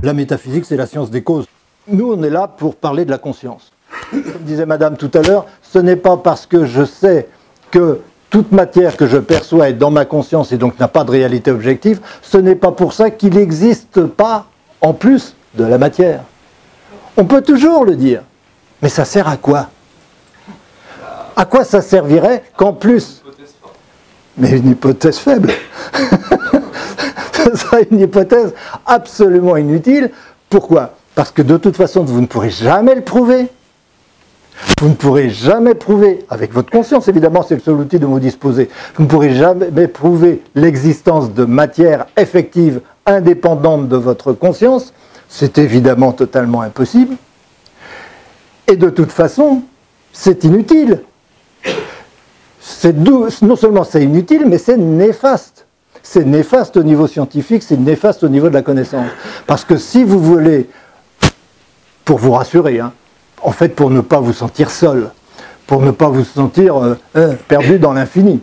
La métaphysique, c'est la science des causes. Nous, on est là pour parler de la conscience. Comme disait Madame tout à l'heure, ce n'est pas parce que je sais que toute matière que je perçois est dans ma conscience et donc n'a pas de réalité objective, ce n'est pas pour ça qu'il n'existe pas en plus de la matière. On peut toujours le dire, mais ça sert à quoi? À quoi ça servirait qu'en plus? Mais une hypothèse faible. Ce serait une hypothèse absolument inutile. Pourquoi? Parce que de toute façon, vous ne pourrez jamais le prouver. Vous ne pourrez jamais prouver, avec votre conscience évidemment, c'est le seul outil dont vous disposez, vous ne pourrez jamais prouver l'existence de matière effective indépendante de votre conscience. C'est évidemment totalement impossible. Et de toute façon, c'est inutile. Non seulement c'est inutile, mais c'est néfaste. C'est néfaste au niveau scientifique, c'est néfaste au niveau de la connaissance. Parce que si vous voulez, pour vous rassurer, hein, en fait pour ne pas vous sentir seul, pour ne pas vous sentir perdu dans l'infini.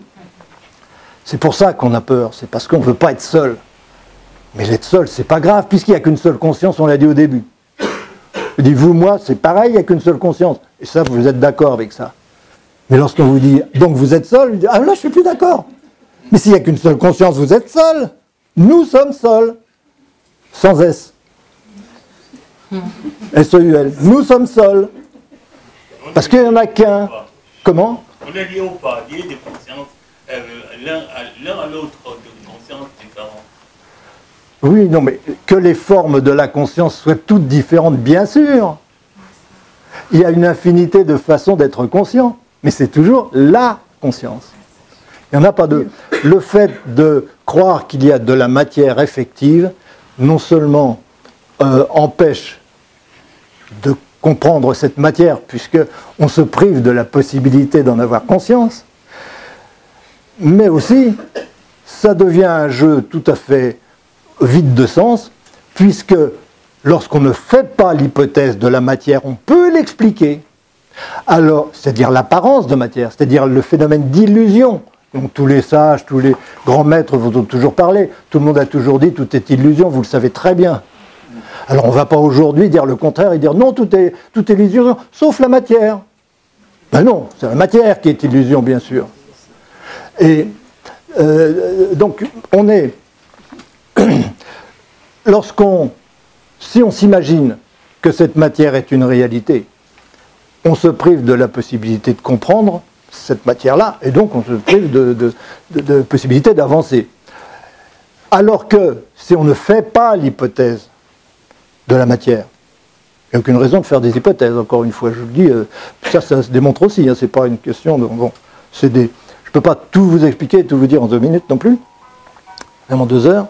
C'est pour ça qu'on a peur, c'est parce qu'on ne veut pas être seul. Mais l'être seul, c'est pas grave, puisqu'il n'y a qu'une seule conscience, on l'a dit au début. Je dis, vous, moi, c'est pareil, il n'y a qu'une seule conscience. Et ça, vous êtes d'accord avec ça. Mais lorsqu'on vous dit, donc vous êtes seul, vous dites, ah là, je ne suis plus d'accord. Mais s'il n'y a qu'une seule conscience, vous êtes seul. Nous sommes seuls. Sans S. S-E-U-L. Nous sommes seuls. Parce qu'il n'y en a qu'un. Comment? On est lié au pas, lié des consciences, l'un à l'autre de consciences différentes. Oui, non, mais que les formes de la conscience soient toutes différentes, bien sûr. Il y a une infinité de façons d'être conscient, mais c'est toujours la conscience. Il n'y en a pas deux. Le fait de croire qu'il y a de la matière effective, non seulement empêche de comprendre cette matière, puisqu'on se prive de la possibilité d'en avoir conscience, mais aussi, ça devient un jeu tout à fait vide de sens, puisque lorsqu'on ne fait pas l'hypothèse de la matière, on peut l'expliquer. Alors, c'est-à-dire l'apparence de matière, c'est-à-dire le phénomène d'illusion, dont tous les sages, tous les grands maîtres vous ont toujours parlé, tout le monde a toujours dit tout est illusion, vous le savez très bien. Alors on ne va pas aujourd'hui dire le contraire et dire non, tout est illusion, sauf la matière. Ben non, c'est la matière qui est illusion, bien sûr. Et donc, on est... Si on s'imagine que cette matière est une réalité, on se prive de la possibilité de comprendre cette matière-là, et donc on se prive de possibilité d'avancer. Alors que, si on ne fait pas l'hypothèse de la matière, il n'y a aucune raison de faire des hypothèses, encore une fois, je vous le dis, ça se démontre aussi, hein, c'est pas une question de... Bon, je ne peux pas tout vous expliquer, tout vous dire en 2 minutes non plus, même en 2 heures.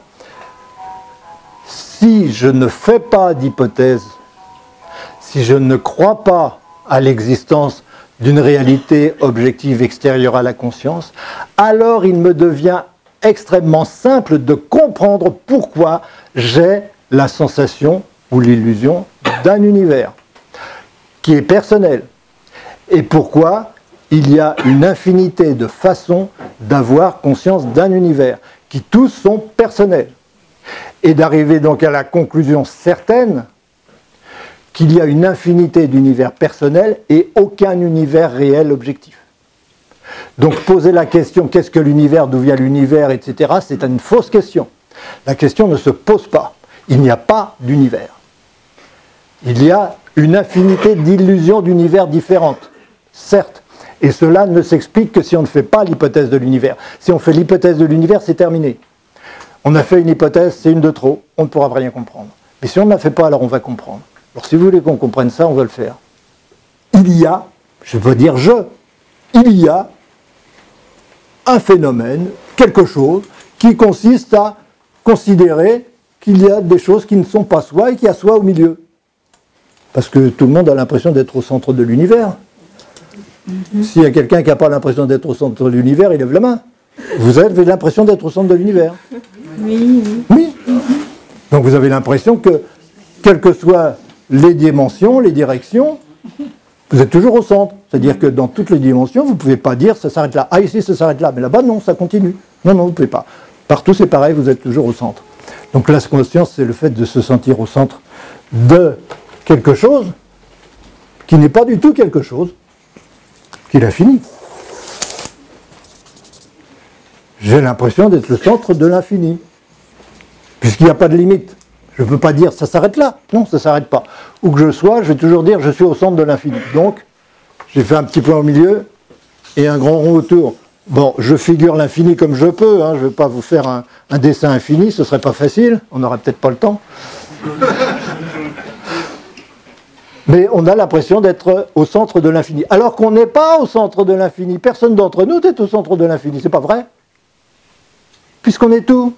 Si je ne fais pas d'hypothèse, si je ne crois pas à l'existence d'une réalité objective extérieure à la conscience, alors il me devient extrêmement simple de comprendre pourquoi j'ai la sensation ou l'illusion d'un univers qui est personnel et pourquoi il y a une infinité de façons d'avoir conscience d'un univers qui tous sont personnels. Et d'arriver donc à la conclusion certaine qu'il y a une infinité d'univers personnels et aucun univers réel objectif. Donc poser la question, qu'est-ce que l'univers, d'où vient l'univers, etc., c'est une fausse question. La question ne se pose pas. Il n'y a pas d'univers. Il y a une infinité d'illusions d'univers différentes, certes. Et cela ne s'explique que si on ne fait pas l'hypothèse de l'univers. Si on fait l'hypothèse de l'univers, c'est terminé. On a fait une hypothèse, c'est une de trop, on ne pourra rien comprendre. Mais si on ne la fait pas, alors on va comprendre. Alors si vous voulez qu'on comprenne ça, on va le faire. Il y a, je veux dire il y a un phénomène, quelque chose, qui consiste à considérer qu'il y a des choses qui ne sont pas soi et qu'il y a soi au milieu. Parce que tout le monde a l'impression d'être au centre de l'univers. S'il y a quelqu'un qui n'a pas l'impression d'être au centre de l'univers, il lève la main. Vous avez l'impression d'être au centre de l'univers. Oui. Oui. Donc vous avez l'impression que, quelles que soient les dimensions, les directions, Vous êtes toujours au centre. C'est-à-dire que dans toutes les dimensions, vous ne pouvez pas dire ça s'arrête là. Ah, ici, ça s'arrête là. Mais là-bas, non, ça continue. Non, non, vous ne pouvez pas. Partout, c'est pareil, vous êtes toujours au centre. Donc la conscience, c'est le fait de se sentir au centre de quelque chose qui n'est pas du tout quelque chose, qui est l'infini. J'ai l'impression d'être le centre de l'infini, puisqu'il n'y a pas de limite. Je ne peux pas dire ça s'arrête là. Non, ça ne s'arrête pas. Où que je sois, je vais toujours dire je suis au centre de l'infini. Donc, j'ai fait un petit point au milieu et un grand rond autour. Bon, je figure l'infini comme je peux. Hein. Je ne vais pas vous faire un dessin infini, ce ne serait pas facile. On n'aurait peut-être pas le temps. Mais on a l'impression d'être au centre de l'infini. Alors qu'on n'est pas au centre de l'infini. Personne d'entre nous n'est au centre de l'infini. C'est pas vrai? Puisqu'on est tout.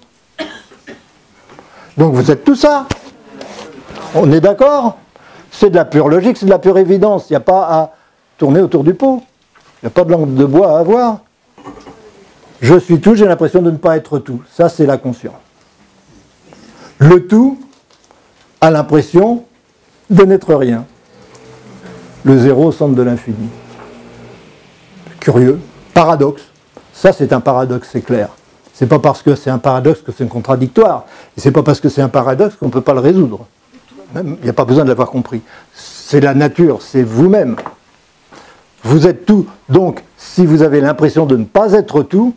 Donc vous êtes tout ça. On est d'accord? C'est de la pure logique, c'est de la pure évidence. Il n'y a pas à tourner autour du pot. Il n'y a pas de langue de bois à avoir. Je suis tout, j'ai l'impression de ne pas être tout. Ça, c'est la conscience. Le tout a l'impression de n'être rien. Le zéro au centre de l'infini. Curieux. Paradoxe. Ça, c'est un paradoxe, c'est clair. C'est pas parce que c'est un paradoxe que c'est un contradictoire. Et c'est pas parce que c'est un paradoxe qu'on ne peut pas le résoudre. Même, il n'y a pas besoin de l'avoir compris. C'est la nature, c'est vous-même. Vous êtes tout. Donc, si vous avez l'impression de ne pas être tout,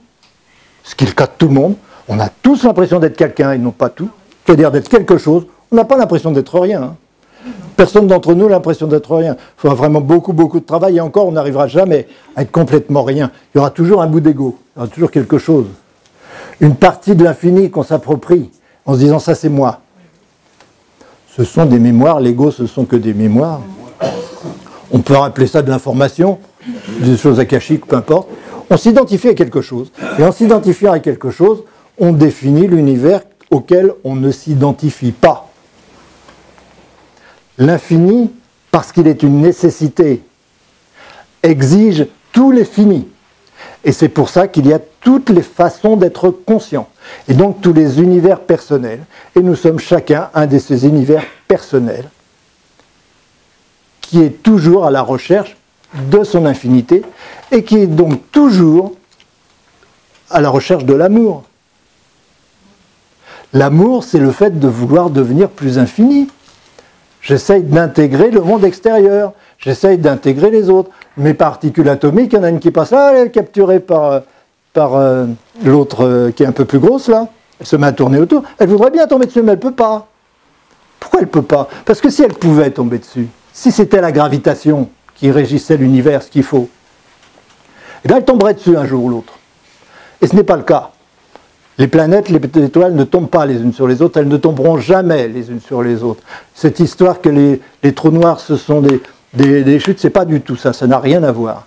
ce qui est le cas de tout le monde, on a tous l'impression d'être quelqu'un et non pas tout, c'est-à-dire d'être quelque chose, on n'a pas l'impression d'être rien. Hein. Personne d'entre nous n'a l'impression d'être rien. Il faudra vraiment beaucoup, beaucoup de travail, et encore, on n'arrivera jamais à être complètement rien. Il y aura toujours un bout d'ego, il y aura toujours quelque chose. Une partie de l'infini qu'on s'approprie, en se disant ça c'est moi. Ce sont des mémoires, l'ego ce sont que des mémoires. On peut appeler ça de l'information, des choses akashiques, peu importe. On s'identifie à quelque chose. Et en s'identifiant à quelque chose, on définit l'univers auquel on ne s'identifie pas. L'infini, parce qu'il est une nécessité, exige tous les finis. Et c'est pour ça qu'il y a toutes les façons d'être conscient. Et donc tous les univers personnels. Et nous sommes chacun un de ces univers personnels qui est toujours à la recherche de son infinité et qui est donc toujours à la recherche de l'amour. L'amour, c'est le fait de vouloir devenir plus infini. J'essaye d'intégrer le monde extérieur, j'essaye d'intégrer les autres. Mes particules atomiques, il y en a une qui passe là, elle est capturée par l'autre qui est un peu plus grosse là, elle se met à tourner autour, elle voudrait bien tomber dessus, mais elle ne peut pas. Pourquoi elle ne peut pas? Parce que si elle pouvait tomber dessus, si c'était la gravitation qui régissait l'univers, ce qu'il faut, eh bien elle tomberait dessus un jour ou l'autre. Et ce n'est pas le cas. Les planètes, les étoiles ne tombent pas les unes sur les autres, elles ne tomberont jamais les unes sur les autres. Cette histoire que les trous noirs, ce sont des chutes, c'est pas du tout ça, ça n'a rien à voir.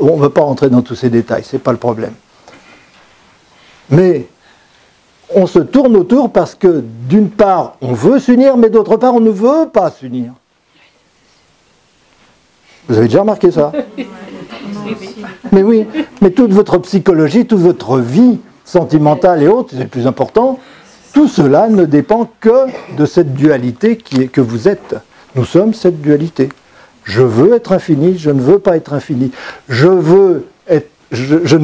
On ne veut pas rentrer dans tous ces détails, c'est pas le problème. Mais on se tourne autour parce que d'une part, on veut s'unir, mais d'autre part, on ne veut pas s'unir. Vous avez déjà remarqué ça? Mais oui, mais toute votre psychologie, toute votre vie sentimentale et autres, c'est le plus important, tout cela ne dépend que de cette dualité que vous êtes. Nous sommes cette dualité. Je veux être infini, je ne veux pas être infini. Je ne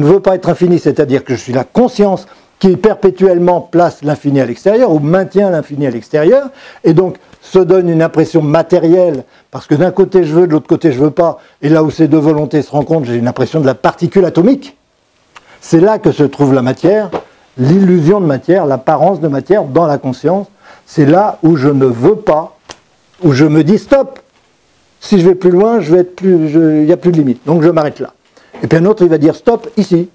veux pas être infini, c'est-à-dire que je suis la conscience qui perpétuellement place l'infini à l'extérieur ou maintient l'infini à l'extérieur et donc se donne une impression matérielle parce que d'un côté je veux, de l'autre côté je veux pas et là où ces deux volontés se rencontrent, j'ai une impression de la particule atomique. C'est là que se trouve la matière, l'illusion de matière, l'apparence de matière dans la conscience. C'est là où je ne veux pas, où je me dis stop. Si je vais plus loin, il n'y a plus de limite. Donc je m'arrête là. Et puis un autre, il va dire stop ici.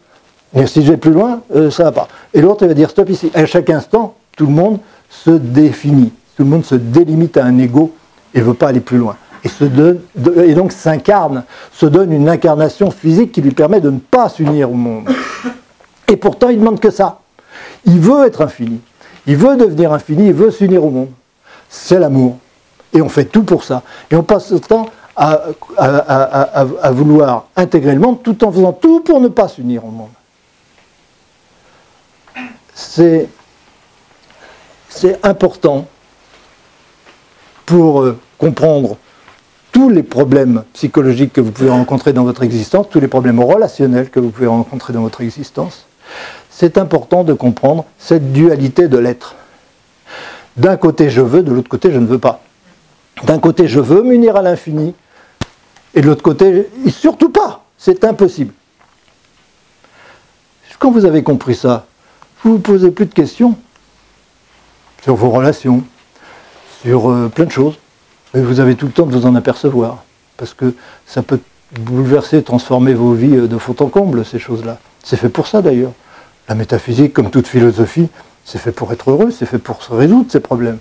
Et si je vais plus loin, ça ne va pas. Et l'autre, il va dire stop ici. Et à chaque instant, tout le monde se définit. Tout le monde se délimite à un ego et ne veut pas aller plus loin. Et donc s'incarne, se donne une incarnation physique qui lui permet de ne pas s'unir au monde. Et pourtant, il ne demande que ça. Il veut être infini. Il veut devenir infini, il veut s'unir au monde. C'est l'amour. Et on fait tout pour ça. Et on passe le temps à vouloir intégrer le monde tout en faisant tout pour ne pas s'unir au monde. C'est important pour comprendre tous les problèmes psychologiques que vous pouvez rencontrer dans votre existence, tous les problèmes relationnels que vous pouvez rencontrer dans votre existence, c'est important de comprendre cette dualité de l'être. D'un côté je veux, de l'autre côté je ne veux pas. D'un côté je veux m'unir à l'infini, et de l'autre côté, surtout pas, c'est impossible. Quand vous avez compris ça, vous ne vous posez plus de questions sur vos relations, sur plein de choses. Mais vous avez tout le temps de vous en apercevoir. Parce que ça peut bouleverser, transformer vos vies de fond en comble, ces choses-là. C'est fait pour ça d'ailleurs. La métaphysique, comme toute philosophie, c'est fait pour être heureux, c'est fait pour se résoudre ces problèmes.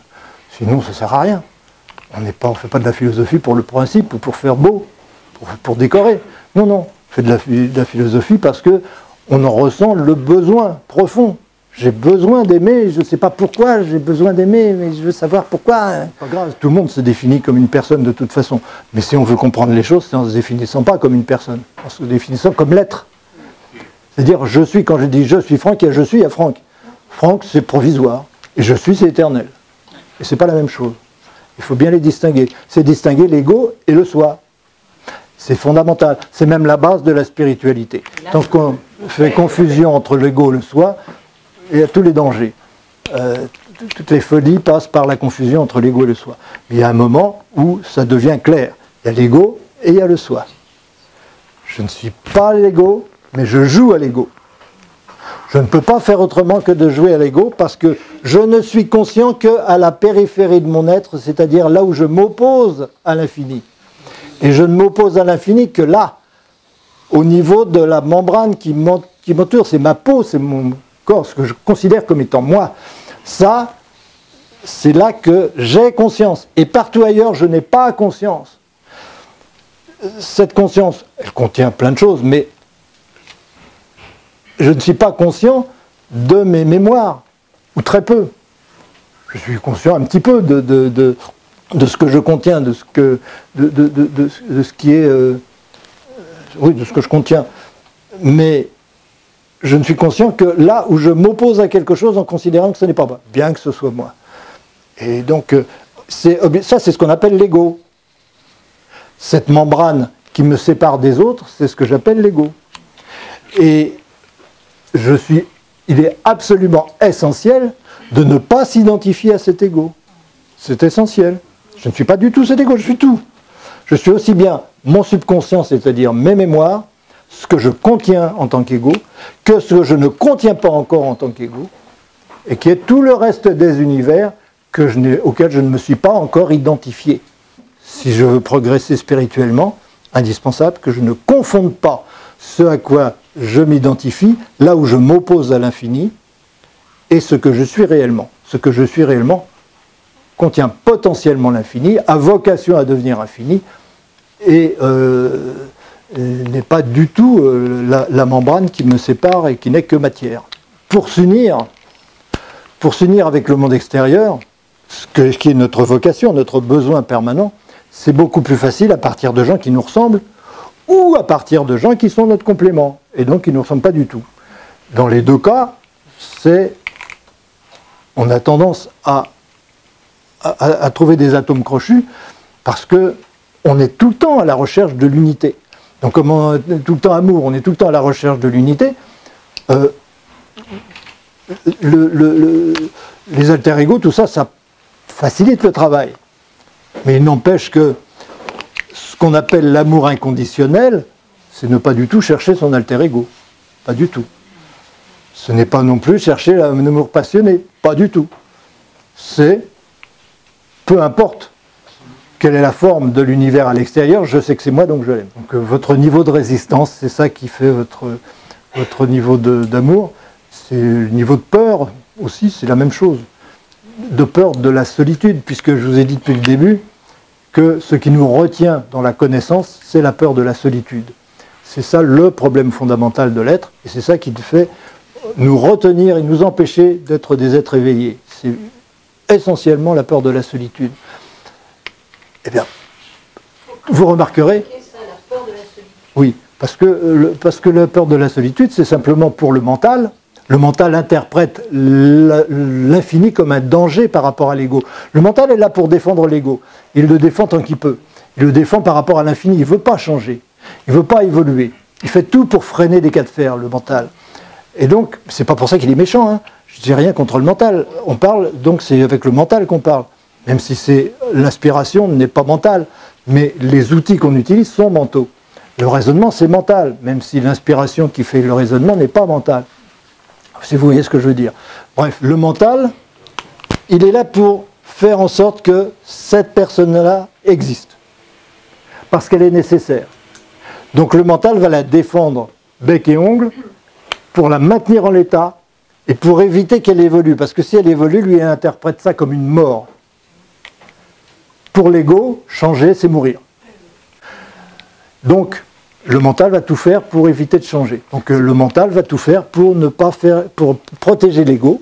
Sinon, ça ne sert à rien. On ne fait pas de la philosophie pour le principe ou pour faire beau, pour décorer. Non, non. On fait de la philosophie parce que on en ressent le besoin profond. J'ai besoin d'aimer, je ne sais pas pourquoi j'ai besoin d'aimer, mais je veux savoir pourquoi. Pas grave, tout le monde se définit comme une personne de toute façon. Mais si on veut comprendre les choses, c'est en ne se définissant pas comme une personne, en se définissant comme l'être. C'est-à-dire, je suis, quand je dis je suis Franck, il y a je suis, il y a Franck. Franck, c'est provisoire. Et je suis, c'est éternel. Et ce n'est pas la même chose. Il faut bien les distinguer. C'est distinguer l'ego et le soi. C'est fondamental. C'est même la base de la spiritualité. Tant qu'on fait confusion entre l'ego et le soi, il y a tous les dangers. Toutes les folies passent par la confusion entre l'ego et le soi. Mais il y a un moment où ça devient clair. Il y a l'ego et il y a le soi. Je ne suis pas l'ego, mais je joue à l'ego. Je ne peux pas faire autrement que de jouer à l'ego parce que je ne suis conscient qu'à la périphérie de mon être, c'est-à-dire là où je m'oppose à l'infini. Et je ne m'oppose à l'infini que là, au niveau de la membrane qui m'entoure. C'est ma peau, c'est mon corps, ce que je considère comme étant moi. Ça, c'est là que j'ai conscience. Et partout ailleurs, je n'ai pas conscience. Cette conscience, elle contient plein de choses, mais je ne suis pas conscient de mes mémoires, ou très peu. Je suis conscient un petit peu de ce que je contiens, de ce qui est... oui, de ce que je contiens. Mais je ne suis conscient que là où je m'oppose à quelque chose en considérant que ce n'est pas moi, bien que ce soit moi. Et donc, ça c'est ce qu'on appelle l'ego. Cette membrane qui me sépare des autres, c'est ce que j'appelle l'ego. Et il est absolument essentiel de ne pas s'identifier à cet ego. C'est essentiel. Je ne suis pas du tout cet ego, je suis tout. Je suis aussi bien mon subconscient, c'est-à-dire mes mémoires, ce que je contiens en tant qu'ego, que ce que je ne contiens pas encore en tant qu'ego, et qui est tout le reste des univers auxquels je ne me suis pas encore identifié. Si je veux progresser spirituellement, indispensable que je ne confonde pas ce à quoi je m'identifie, là où je m'oppose à l'infini, et ce que je suis réellement. Ce que je suis réellement contient potentiellement l'infini, a vocation à devenir infini, et n'est pas du tout la membrane qui me sépare et qui n'est que matière. Pour s'unir avec le monde extérieur, ce qui est notre vocation, notre besoin permanent, c'est beaucoup plus facile à partir de gens qui nous ressemblent ou à partir de gens qui sont notre complément, et donc qui ne nous ressemblent pas du tout. Dans les deux cas, on a tendance à trouver des atomes crochus parce qu'on est tout le temps à la recherche de l'unité. Donc comme on est tout le temps amour, on est tout le temps à la recherche de l'unité, les alter-ego, tout ça, ça facilite le travail. Mais il n'empêche que ce qu'on appelle l'amour inconditionnel, c'est ne pas du tout chercher son alter-ego. Pas du tout. Ce n'est pas non plus chercher l'amour passionné. Pas du tout. C'est, peu importe quelle est la forme de l'univers à l'extérieur, je sais que c'est moi, donc je l'aime. Donc votre niveau de résistance, c'est ça qui fait votre niveau d'amour. C'est le niveau de peur aussi, c'est la même chose. De peur de la solitude, puisque je vous ai dit depuis le début que ce qui nous retient dans la connaissance, c'est la peur de la solitude. C'est ça le problème fondamental de l'être, et c'est ça qui fait nous retenir et nous empêcher d'être des êtres éveillés. C'est essentiellement la peur de la solitude. Eh bien, vous remarquerez... Oui, parce que la peur de la solitude, c'est simplement pour le mental. Le mental interprète l'infini comme un danger par rapport à l'ego. Le mental est là pour défendre l'ego. Il le défend tant qu'il peut. Il le défend par rapport à l'infini. Il ne veut pas changer. Il ne veut pas évoluer. Il fait tout pour freiner des cas de fer, le mental. Et donc, c'est pas pour ça qu'il est méchant, hein. Je ne dis rien contre le mental. On parle, donc c'est avec le mental qu'on parle. Même si l'inspiration n'est pas mentale. Mais les outils qu'on utilise sont mentaux. Le raisonnement, c'est mental, même si l'inspiration qui fait le raisonnement n'est pas mentale. Si vous voyez ce que je veux dire. Bref, le mental, il est là pour faire en sorte que cette personne-là existe. Parce qu'elle est nécessaire. Donc le mental va la défendre bec et ongle pour la maintenir en l'état et pour éviter qu'elle évolue. Parce que si elle évolue, lui, elle interprète ça comme une mort. Pour l'ego, changer, c'est mourir. Donc, le mental va tout faire pour éviter de changer. Donc, le mental va tout faire pour ne pas faire, pour protéger l'ego.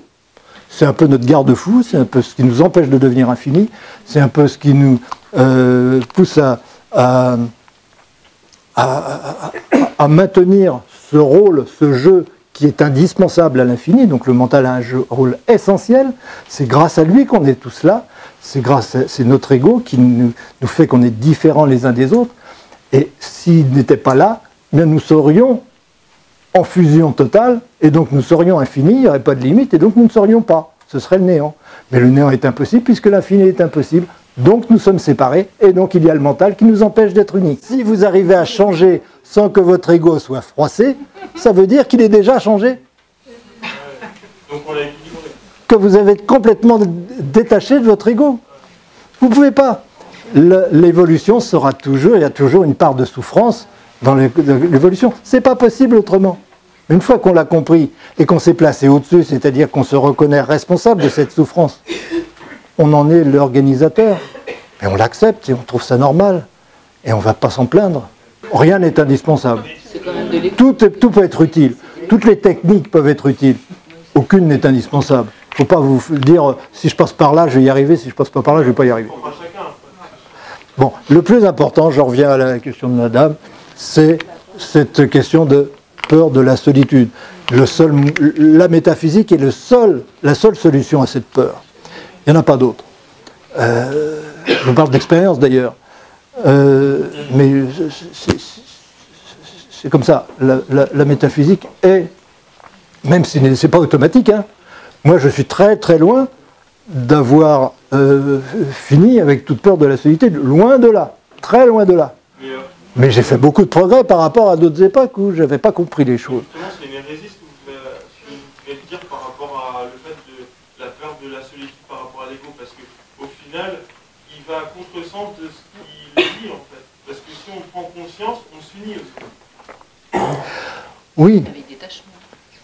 C'est un peu notre garde-fou, c'est un peu ce qui nous empêche de devenir infini, c'est un peu ce qui nous pousse à maintenir ce rôle, ce jeu qui est indispensable à l'infini. Donc le mental a un rôle essentiel, c'est grâce à lui qu'on est tous là, c'est notre ego qui nous fait qu'on est différents les uns des autres, et s'il n'était pas là, bien nous serions en fusion totale, et donc nous serions infinis, il n'y aurait pas de limite, et donc nous ne serions pas, ce serait le néant. Mais le néant est impossible puisque l'infini est impossible, donc nous sommes séparés, et donc il y a le mental qui nous empêche d'être unis. Si vous arrivez à changer sans que votre ego soit froissé, ça veut dire qu'il est déjà changé. Donc on l'a équilibré. Que vous avez complètement détaché de votre ego. Vous ne pouvez pas. L'évolution sera toujours, il y a toujours une part de souffrance dans l'évolution. C'est pas possible autrement. Une fois qu'on l'a compris et qu'on s'est placé au-dessus, c'est-à-dire qu'on se reconnaît responsable de cette souffrance, on en est l'organisateur. Et on l'accepte et on trouve ça normal. Et on ne va pas s'en plaindre. Rien n'est indispensable. Tout peut être utile. Toutes les techniques peuvent être utiles. Aucune n'est indispensable. Il ne faut pas vous dire, si je passe par là, je vais y arriver, si je passe pas par là, je ne vais pas y arriver. Bon, le plus important, je reviens à la question de madame, c'est cette question de peur de la solitude. La métaphysique est la seule solution à cette peur. Il n'y en a pas d'autre. Je parle d'expérience d'ailleurs. Mais c'est comme ça. La métaphysique est, même si ce n'est pas automatique, hein, moi je suis très très loin d'avoir fini avec toute peur de la solitude, loin de là, très loin de là. Mais j'ai fait beaucoup de progrès par rapport à d'autres époques où je n'avais pas compris les choses. Justement, c'est une hérésie ce que vous pouvez dire par rapport à le fait de la peur de la solitude par rapport à l'ego, parce qu'au final, il va à contresens de ce qu'il dit en fait. Parce que si on prend conscience, on s'unit aussi. Oui.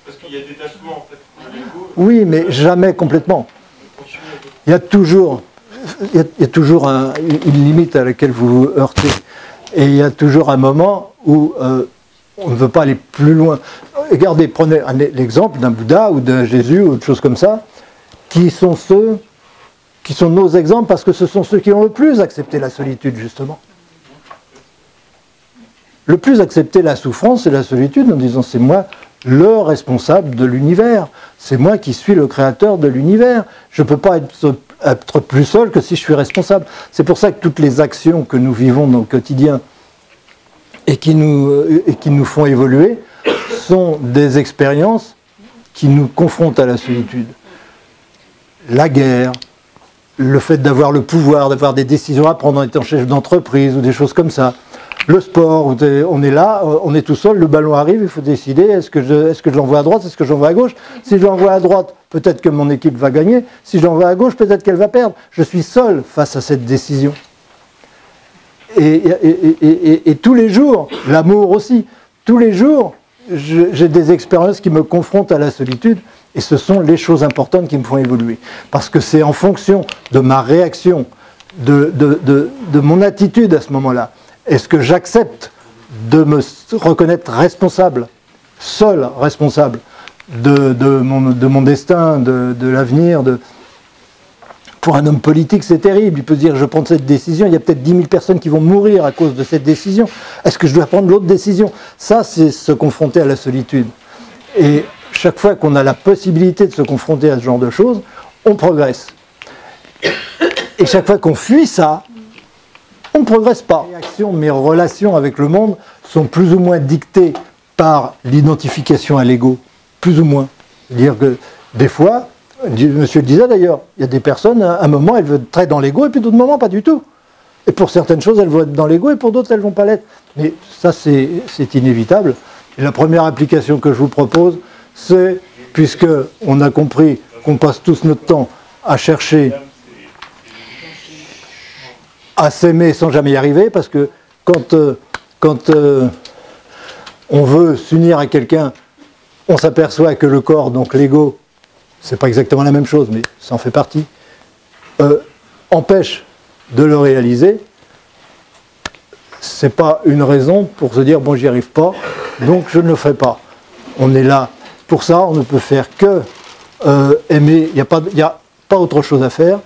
Parce qu'il y a détachement en fait de l'ego. Oui, mais jamais complètement. Il y a toujours une limite à laquelle vous vous heurtez. Et il y a toujours un moment où on ne veut pas aller plus loin. Regardez, prenez l'exemple d'un Bouddha ou d'un Jésus ou autre chose comme ça, qui sont nos exemples parce que ce sont ceux qui ont le plus accepté la solitude, justement. Le plus accepté la souffrance et la solitude en disant c'est moi le responsable de l'univers, c'est moi qui suis le créateur de l'univers, je ne peux pas être plus seul que si je suis responsable. C'est pour ça que toutes les actions que nous vivons dans le quotidien et qui nous font évoluer sont des expériences qui nous confrontent à la solitude. La guerre, le fait d'avoir le pouvoir, d'avoir des décisions à prendre en étant chef d'entreprise ou des choses comme ça. Le sport, on est là, on est tout seul, le ballon arrive, il faut décider, est-ce que je l'envoie à droite, est-ce que je l'envoie à gauche? Si je l'envoie à droite, peut-être que mon équipe va gagner, si je l'envoie à gauche, peut-être qu'elle va perdre. Je suis seul face à cette décision. Et tous les jours, l'amour aussi, tous les jours, j'ai des expériences qui me confrontent à la solitude, et ce sont les choses importantes qui me font évoluer. Parce que c'est en fonction de ma réaction, de mon attitude à ce moment-là. Est-ce que j'accepte de me reconnaître responsable, seul responsable de mon destin, de l'avenir Pour un homme politique, c'est terrible. Il peut dire, je prends cette décision, il y a peut-être 10 000 personnes qui vont mourir à cause de cette décision. Est-ce que je dois prendre l'autre décision? Ça, c'est se confronter à la solitude. Et chaque fois qu'on a la possibilité de se confronter à ce genre de choses, on progresse. Et chaque fois qu'on fuit ça, on ne progresse pas. Mes relations avec le monde sont plus ou moins dictées par l'identification à l'ego, plus ou moins. C'est-à-dire que des fois, monsieur le disait d'ailleurs, il y a des personnes, à un moment, elles veulent être très dans l'ego, et puis d'autres moments, pas du tout. Et pour certaines choses, elles vont être dans l'ego, et pour d'autres, elles ne vont pas l'être. Mais ça, c'est inévitable. Et la première application que je vous propose, c'est, puisqu'on a compris qu'on passe tous notre temps à chercher à s'aimer sans jamais y arriver, parce que quand on veut s'unir à quelqu'un, on s'aperçoit que le corps, donc l'ego, c'est pas exactement la même chose, mais ça en fait partie, empêche de le réaliser. C'est pas une raison pour se dire bon, j'y arrive pas, donc je ne le ferai pas. On est là pour ça, on ne peut faire que aimer, il n'y a pas autre chose à faire,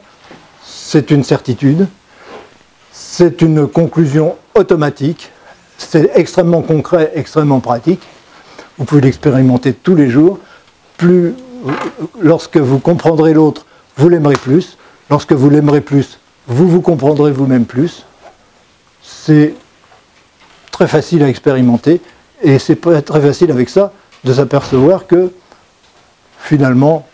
c'est une certitude, c'est une conclusion automatique, c'est extrêmement concret, extrêmement pratique, vous pouvez l'expérimenter tous les jours, lorsque vous comprendrez l'autre, vous l'aimerez plus, lorsque vous l'aimerez plus, vous vous comprendrez vous-même plus, c'est très facile à expérimenter, et c'est très facile avec ça de s'apercevoir que finalement,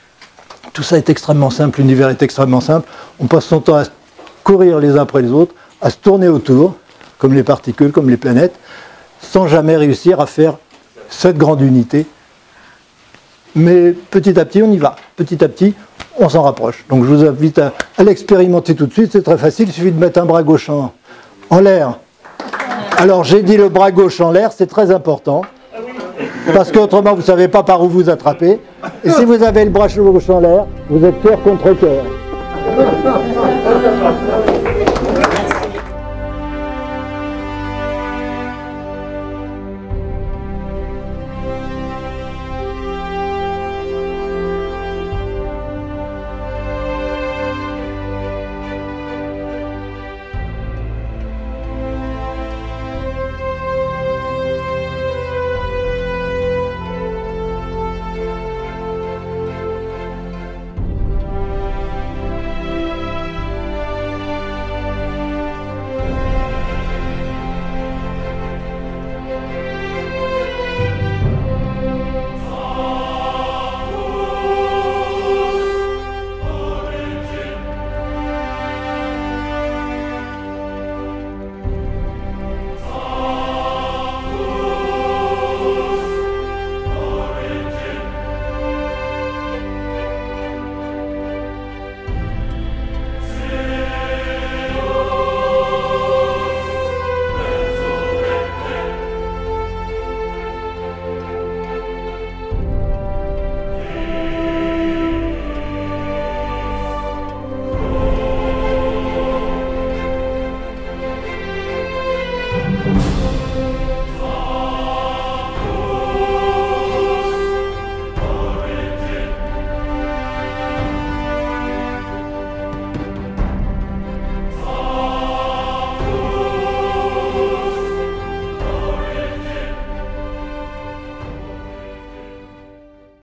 tout ça est extrêmement simple, l'univers est extrêmement simple, on passe son temps à courir les uns après les autres, à se tourner autour, comme les particules, comme les planètes, sans jamais réussir à faire cette grande unité. Mais petit à petit, on y va. Petit à petit, on s'en rapproche. Donc je vous invite à l'expérimenter tout de suite, c'est très facile, il suffit de mettre un bras gauche en l'air. Alors j'ai dit le bras gauche en l'air, c'est très important, parce qu'autrement vous ne savez pas par où vous attraper. Et si vous avez le bras gauche en l'air, vous êtes cœur contre cœur.